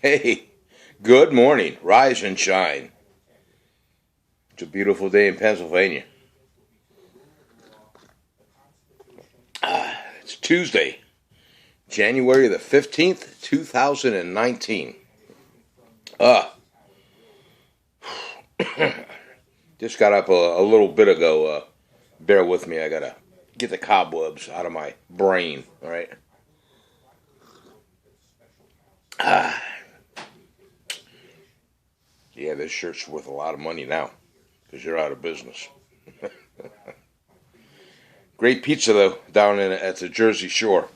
Hey, good morning. Rise and shine. It's a beautiful day in Pennsylvania. It's Tuesday, January the 15th, 2019. Uh, just got up a little bit ago. Bear with me. I got to get the cobwebs out of my brain, all right? Yeah, this shirt's worth a lot of money now because you're out of business. Great pizza, though, down at the Jersey Shore.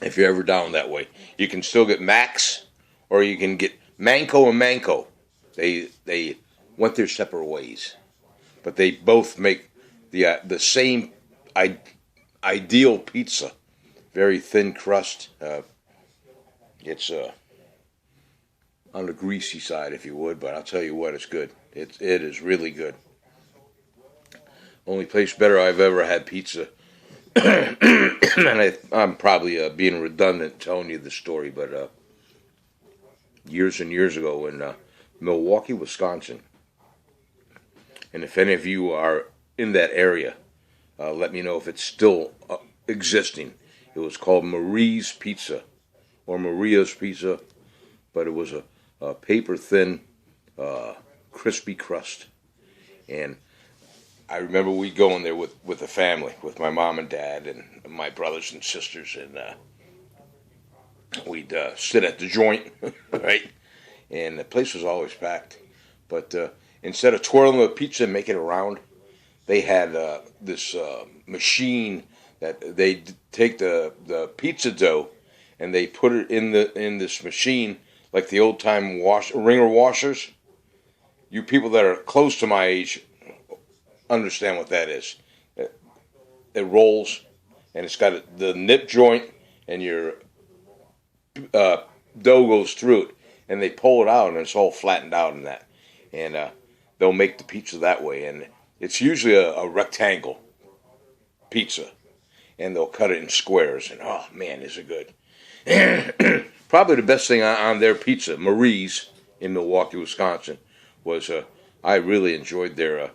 If you're ever down that way, you can still get Max, or you can get Manco and Manco. They went their separate ways, but they both make the same ideal pizza. Very thin crust. It's on the greasy side, if you would, but I'll tell you what, it's good. It is really good. Only place better I've ever had pizza. And I'm probably being redundant telling you the story, but years and years ago in Milwaukee, Wisconsin, and if any of you are in that area, let me know if it's still existing. It was called Marie's Pizza or Maria's Pizza, but it was a paper thin, crispy crust, and I remember we going there with the family, with my mom and dad and my brothers and sisters, and we'd sit at the joint, right? And the place was always packed. But instead of twirling the pizza and making it around, they had this machine that they take the pizza dough and they put it in this machine like the old time ringer washers. You people that are close to my age understand what that is. It rolls, and it's got the nip joint, and your dough goes through it, and they pull it out, and it's all flattened out in that. And they'll make the pizza that way, and it's usually a rectangle pizza, and they'll cut it in squares, and oh man, is it good. Probably the best thing on their pizza, Marie's in Milwaukee, Wisconsin, was I really enjoyed their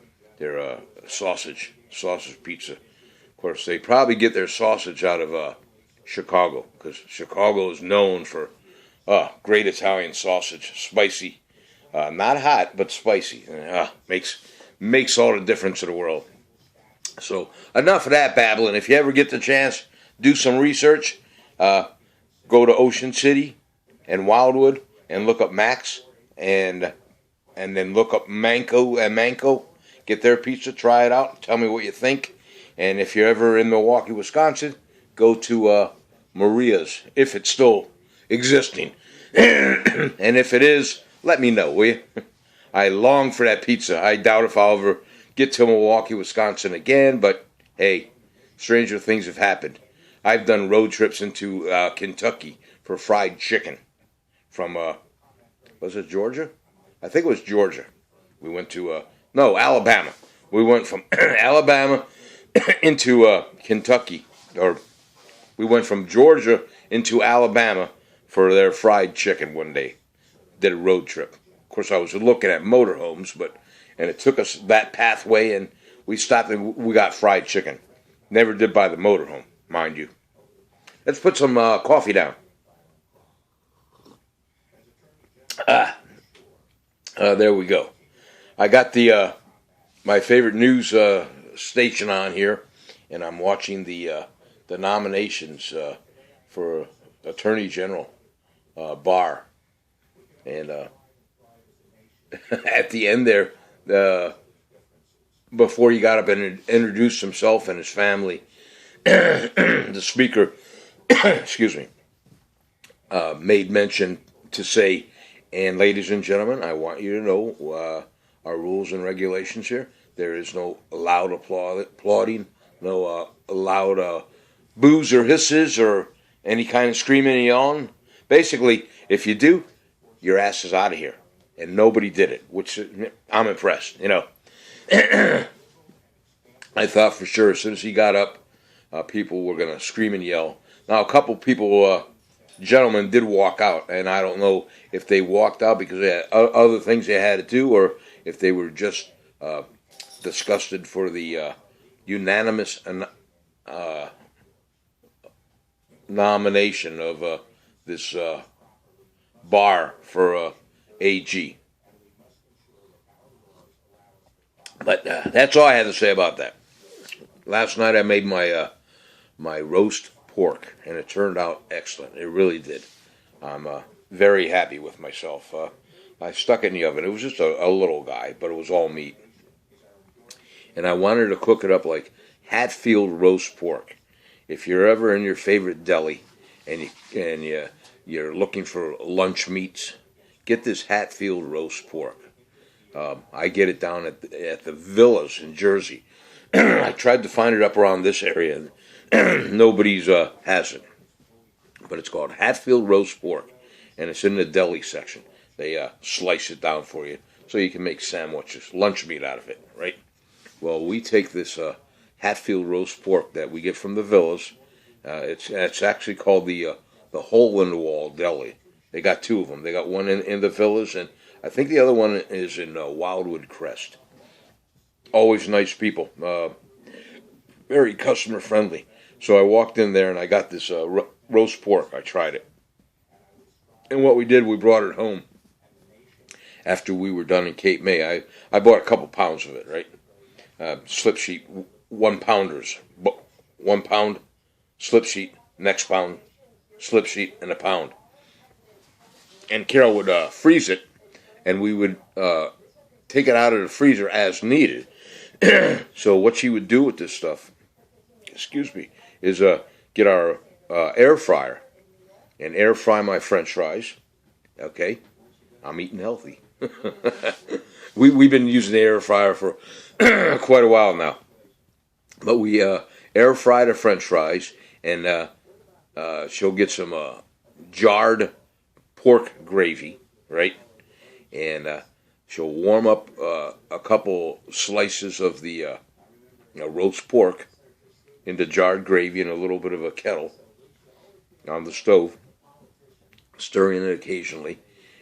sausage pizza. Of course, they probably get their sausage out of Chicago, because Chicago is known for great Italian sausage, spicy, not hot but spicy. Makes all the difference in the world. So enough of that babbling. If you ever get the chance, do some research. Go to Ocean City and Wildwood and look up Max and then look up Manco and Manco. Get their pizza, try it out, tell me what you think. And if you're ever in Milwaukee, Wisconsin, go to Maria's, if it's still existing. And if it is, let me know, will you? I long for that pizza. I doubt if I'll ever get to Milwaukee, Wisconsin again, but hey, stranger things have happened. I've done road trips into Kentucky for fried chicken from, was it Georgia? I think it was Georgia. We went to no, Alabama. We went from Alabama into Kentucky, or we went from Georgia into Alabama for their fried chicken one day. Did a road trip. Of course, I was looking at motorhomes, and it took us that pathway, and we stopped and we got fried chicken. Never did buy the motorhome, mind you. Let's put some coffee down. There we go. I got the my favorite news station on here, and I'm watching the nominations for Attorney General Barr, and at the end there, before he got up and introduced himself and his family, the speaker, excuse me, made mention to say, and ladies and gentlemen, I want you to know our rules and regulations here. There is no loud applauding, no loud boos or hisses or any kind of screaming and yelling. Basically, if you do, your ass is out of here. And nobody did it, which I'm impressed, you know. I thought for sure as soon as he got up, people were going to scream and yell. Now, a couple people gentlemen did walk out, and I don't know if they walked out because they had other things they had to do, or if they were just uh, disgusted for the unanimous uh, nomination of this bar for AG. But that's all I had to say about that. Last night I made my roast pork, and it turned out excellent. It really did. I'm very happy with myself. I stuck it in the oven. It was just a little guy, but it was all meat. And I wanted to cook it up like Hatfield roast pork. If you're ever in your favorite deli and you're looking for lunch meats, get this Hatfield roast pork. I get it down at the villas in Jersey. I tried to find it up around this area, and nobody's has it. But it's called Hatfield roast pork, and it's in the deli section. They slice it down for you so you can make sandwiches, lunch meat out of it, right? Well, we take this Hatfield roast pork that we get from the villas. It's actually called the Hole in the Wall Deli. They got two of them. They got one in the villas, and I think the other one is in Wildwood Crest. Always nice people, very customer friendly. So I walked in there and I got this roast pork. I tried it, and what we did, we brought it home after we were done in Cape May. I bought a couple pounds of it, right? Slip sheet, 1 pounders, 1 pound, slip sheet, next pound, slip sheet, and a pound. And Carol would freeze it, and we would take it out of the freezer as needed. So what she would do with this stuff, is get our air fryer and air fry my French fries. Okay, I'm eating healthy. We've been using the air fryer for quite a while now, but we air fry the French fries, and she'll get some jarred pork gravy, right? And she'll warm up a couple slices of the roast pork into jarred gravy in a little bit of a kettle on the stove, stirring it occasionally.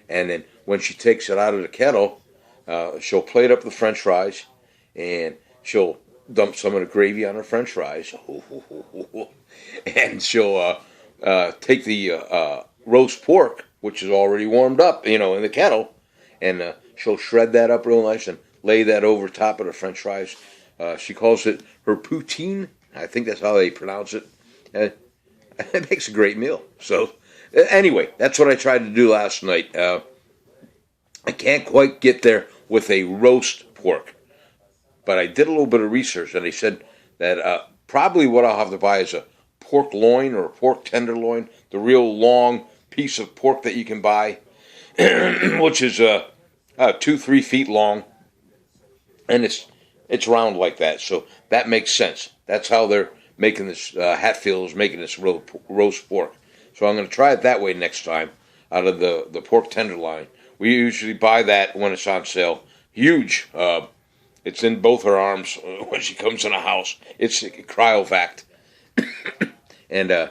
And then when she takes it out of the kettle, she'll plate up the French fries, and she'll dump some of the gravy on her French fries. And she'll take the roast pork, which is already warmed up, in the kettle, and she'll shred that up real nice and lay that over top of the French fries. She calls it her poutine. I think that's how they pronounce it. It makes a great meal. So anyway, that's what I tried to do last night. I can't quite get there with a roast pork, but I did a little bit of research, and they said that probably what I'll have to buy is a pork loin or a pork tenderloin, the real long piece of pork that you can buy, which is 2-3 feet long, and it's round like that, so that makes sense. That's how they're making this. Hatfield is making this roast pork, so I'm going to try it that way next time out of the pork tenderloin. We usually buy that when it's on sale. Huge. It's in both her arms when she comes in the house. It's cryovac. And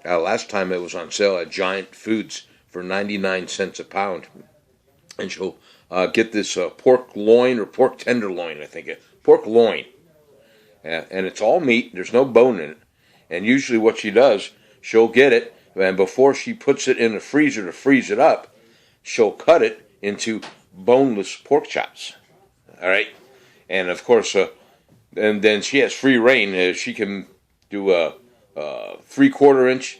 last time it was on sale at Giant Foods for 99 cents a pound. And she'll get this pork loin or pork tenderloin, I think. Pork loin. And it's all meat. There's no bone in it. And usually what she does, she'll get it, and before she puts it in the freezer to freeze it up, she'll cut it into boneless pork chops. All right? And of course, and then she has free reign. She can do a 3/4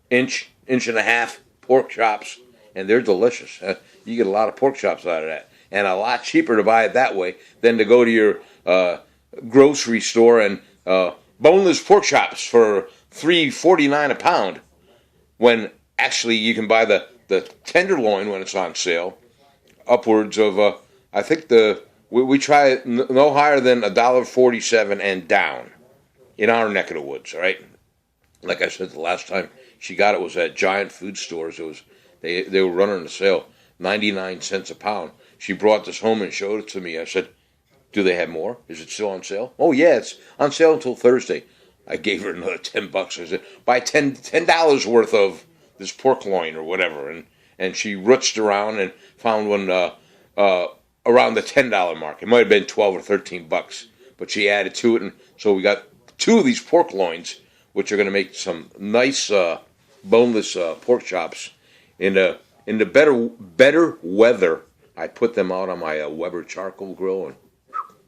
inch and a half pork chops, and they're delicious. You get a lot of pork chops out of that, and a lot cheaper to buy it that way than to go to your grocery store and boneless pork chops for $3.49 a pound. When actually you can buy the tenderloin when it's on sale, upwards of I think we try it no higher than $1.47 and down in our neck of the woods. All right, like I said, the last time she got it was at Giant Food Stores. It was they were running a sale, 99 cents a pound. She brought this home and showed it to me. I said, "Do they have more? Is it still on sale?" "Oh yeah, it's on sale until Thursday." I gave her another $10. I said, "Buy $10 worth of this pork loin or whatever, and she rutsed around and found one around the $10 mark. It might have been 12 or $13, but she added to it, and so we got two of these pork loins, which are going to make some nice boneless pork chops. In the better weather, I put them out on my Weber charcoal grill,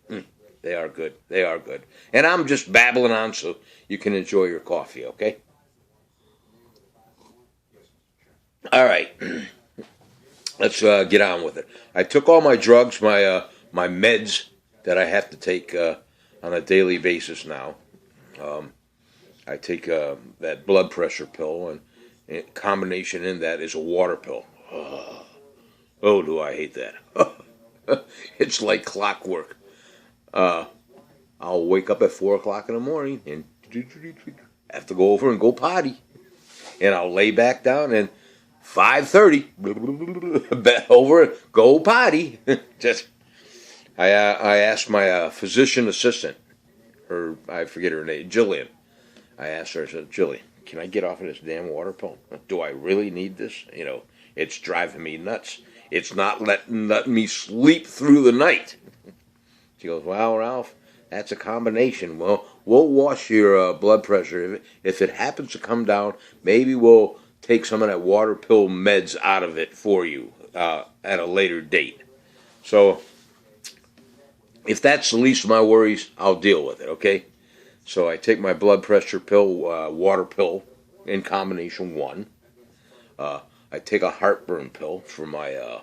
and they are good. They are good. And I'm just babbling on so you can enjoy your coffee, okay? All right. Let's get on with it. I took all my drugs, my meds that I have to take on a daily basis now. I take that blood pressure pill, and combination in that is a water pill. Oh, do I hate that. It's like clockwork. I'll wake up at 4 o'clock in the morning and have to go over and go potty. And I'll lay back down and 5:30, bet over, go potty. Just, I asked my physician assistant, I forget her name, Jillian. I asked her, I said, Jillian, can I get off of this damn water pill? Do I really need this? You know, it's driving me nuts. It's not letting me sleep through the night. She goes, well, Ralph, that's a combination. Well, we'll wash your blood pressure. If it happens to come down, maybe we'll take some of that water pill meds out of it for you at a later date. So if that's the least of my worries, I'll deal with it, okay? So I take my blood pressure pill, water pill, in combination 1. I take a heartburn pill for my,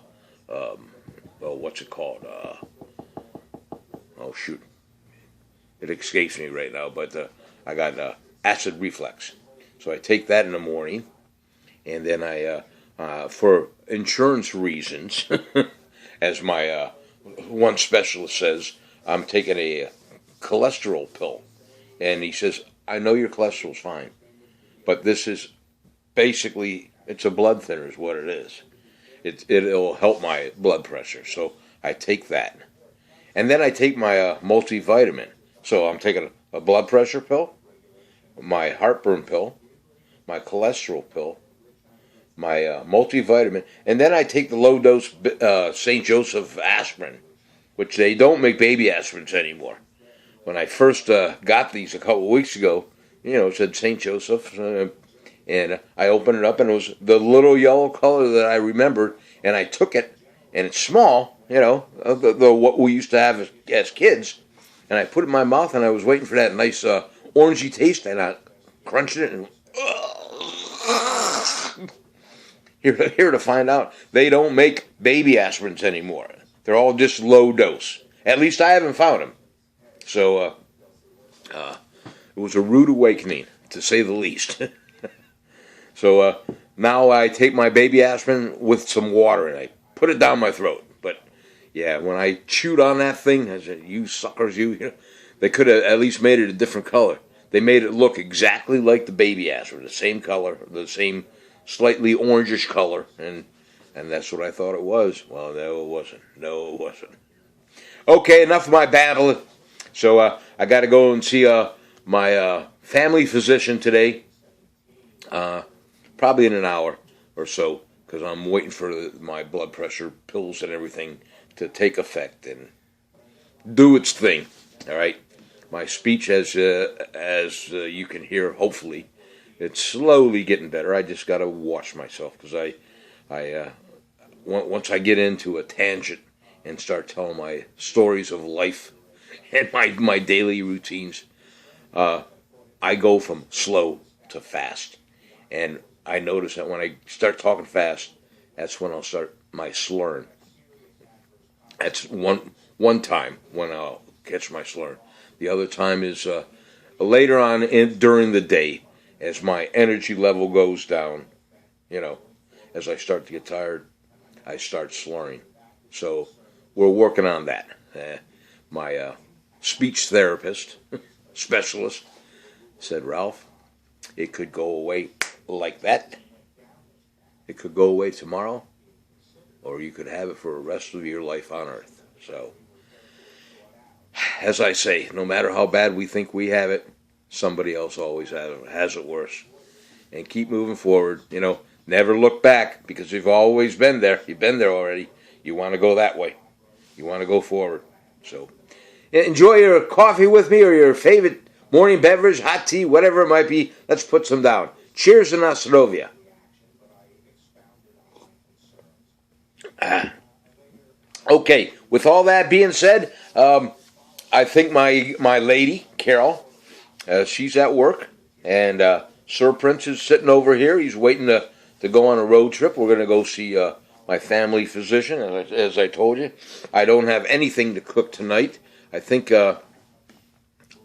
what's it called? Oh, shoot. It escapes me right now, but I got acid reflux. So I take that in the morning. And then I, for insurance reasons, as my one specialist says, I'm taking a cholesterol pill. And he says, I know your cholesterol's fine, but this is basically, it's a blood thinner is what it is. It'll help my blood pressure. So I take that. And then I take my multivitamin. So I'm taking a blood pressure pill, my heartburn pill, my cholesterol pill, my multivitamin, and then I take the low-dose St. Joseph aspirin, which they don't make baby aspirins anymore. When I first got these a couple of weeks ago, you know, it said St. Joseph, and I opened it up, and it was the little yellow color that I remembered, and I took it, and it's small, you know, the what we used to have as kids, and I put it in my mouth, and I was waiting for that nice orangey taste, and I crunched it, and here to find out, they don't make baby aspirins anymore. They're all just low dose. At least I haven't found them. So it was a rude awakening, to say the least. So now I take my baby aspirin with some water, and I put it down my throat. But yeah, when I chewed on that thing, I said, you suckers, you know, they could have at least made it a different color. They made it look exactly like the baby aspirin, the same color, the same slightly orangish color, and that's what I thought it was. Well, no, it wasn't. No, it wasn't. Okay, enough of my battle. So I got to go and see my family physician today, probably in an hour or so, because I'm waiting for my blood pressure pills and everything to take effect and do its thing. All right, my speech, as you can hear, hopefully, it's slowly getting better. I just got to watch myself, because once I get into a tangent and start telling my stories of life and my daily routines, I go from slow to fast. And I notice that when I start talking fast, that's when I'll start my slurring. That's one time when I'll catch my slurring. The other time is later on during the day, as my energy level goes down. You know, as I start to get tired, I start slurring. So we're working on that. My speech therapist, specialist, said, Ralph, it could go away like that. It could go away tomorrow, or you could have it for the rest of your life on Earth. So, as I say, no matter how bad we think we have it, somebody else always has it worse. And keep moving forward. You know, Never look back, because you've always been there. You've been there already. You want to go that way. You want to go forward. So enjoy your coffee with me, or your favorite morning beverage, hot tea, whatever it might be. Let's put some down. Cheers and Nostrovia. Okay, with all that being said, I think my lady, Carol, she's at work, and Sir Prince is sitting over here. He's waiting to go on a road trip. We're going to go see my family physician, as I told you. I don't have anything to cook tonight. I think we're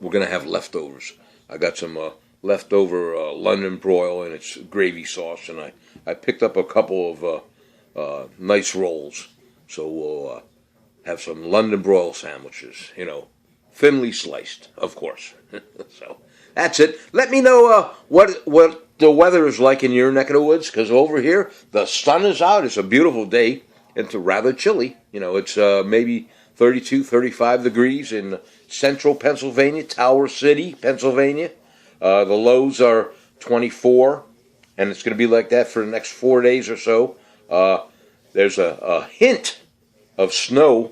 going to have leftovers. I got some leftover London broil and its gravy sauce, and I picked up a couple of nice rolls. So we'll have some London broil sandwiches, thinly sliced, of course. So that's it. Let me know what the weather is like in your neck of the woods, because over here the sun is out. It's a beautiful day. It's rather chilly. It's maybe 32, 35 degrees in central Pennsylvania, Tower City, Pennsylvania. The lows are 24, and it's going to be like that for the next 4 days or so. There's a hint of snow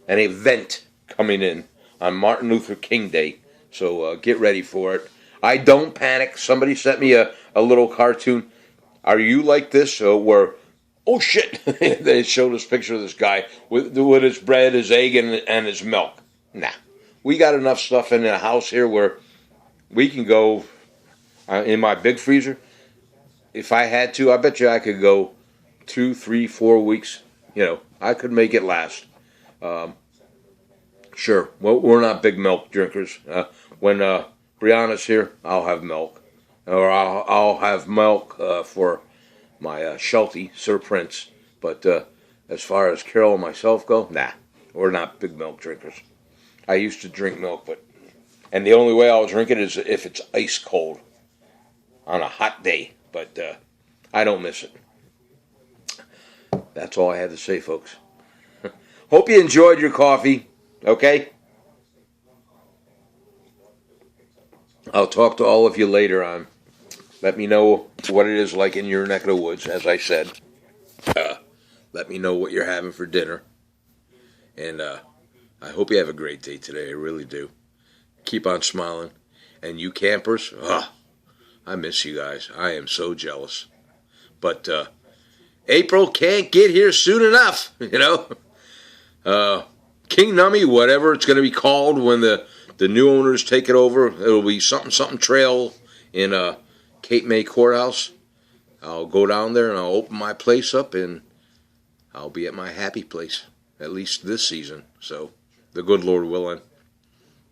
and a vent coming in on Martin Luther King Day, so get ready for it. I don't panic. Somebody sent me a little cartoon. Are you like this? Where, oh shit, they showed us a picture of this guy with his bread, his egg, and his milk. Nah, we got enough stuff in the house here where we can go in my big freezer. If I had to, I bet you I could go 2, 3, 4 weeks. I could make it last. Sure, well, we're not big milk drinkers. When Brianna's here, I'll have milk. Or I'll have milk for my Sheltie, Sir Prince. But as far as Carol and myself go, nah, we're not big milk drinkers. I used to drink milk, and the only way I'll drink it is if it's ice cold on a hot day. But I don't miss it. That's all I have to say, folks. Hope you enjoyed your coffee, okay? I'll talk to all of you later on. Let me know what it is like in your neck of the woods, as I said. Let me know what you're having for dinner. And I hope you have a great day today. I really do. Keep on smiling. And you campers, I miss you guys. I am so jealous. But April can't get here soon enough, King Nummy, whatever it's going to be called when the new owners take it over. It'll be something trail in Cape May Courthouse. I'll go down there and I'll open my place up, and I'll be at my happy place, at least this season. So, the good Lord willing.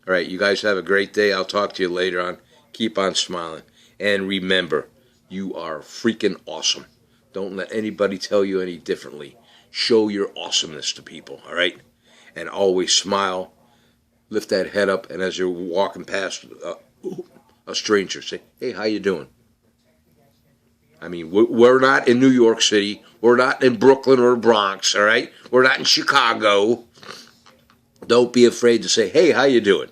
All right, you guys have a great day. I'll talk to you later on. Keep on smiling. And remember, you are freaking awesome. Don't let anybody tell you any differently. Show your awesomeness to people, all right? And always smile. Lift that head up, and as you're walking past a stranger, say, hey, how you doing? I mean, we're not in New York City. We're not in Brooklyn or Bronx, all right? We're not in Chicago. Don't be afraid to say, hey, how you doing?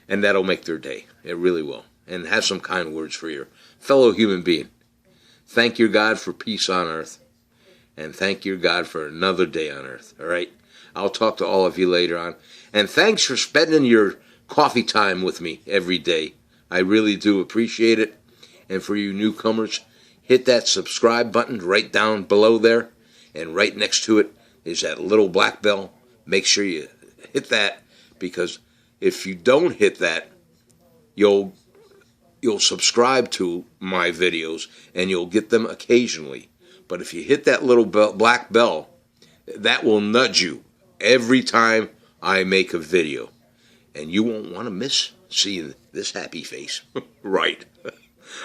And that'll make their day. It really will. And have some kind words for your fellow human being. Thank your God for peace on earth. And thank your God for another day on earth, all right? I'll talk to all of you later on. And thanks for spending your coffee time with me every day. I really do appreciate it. And for you newcomers, hit that subscribe button right down below there. And right next to it is that little black bell. Make sure you hit that, because if you don't hit that, you'll subscribe to my videos and you'll get them occasionally. But if you hit that little black bell, that will nudge you every time I make a video. And you won't want to miss seeing this happy face. Right.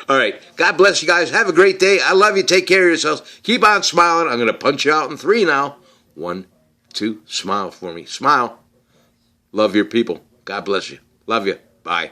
All right. God bless you guys. Have a great day. I love you. Take care of yourselves. Keep on smiling. I'm going to punch you out in 3 now. 1, 2. Smile for me. Smile. Love your people. God bless you. Love you. Bye.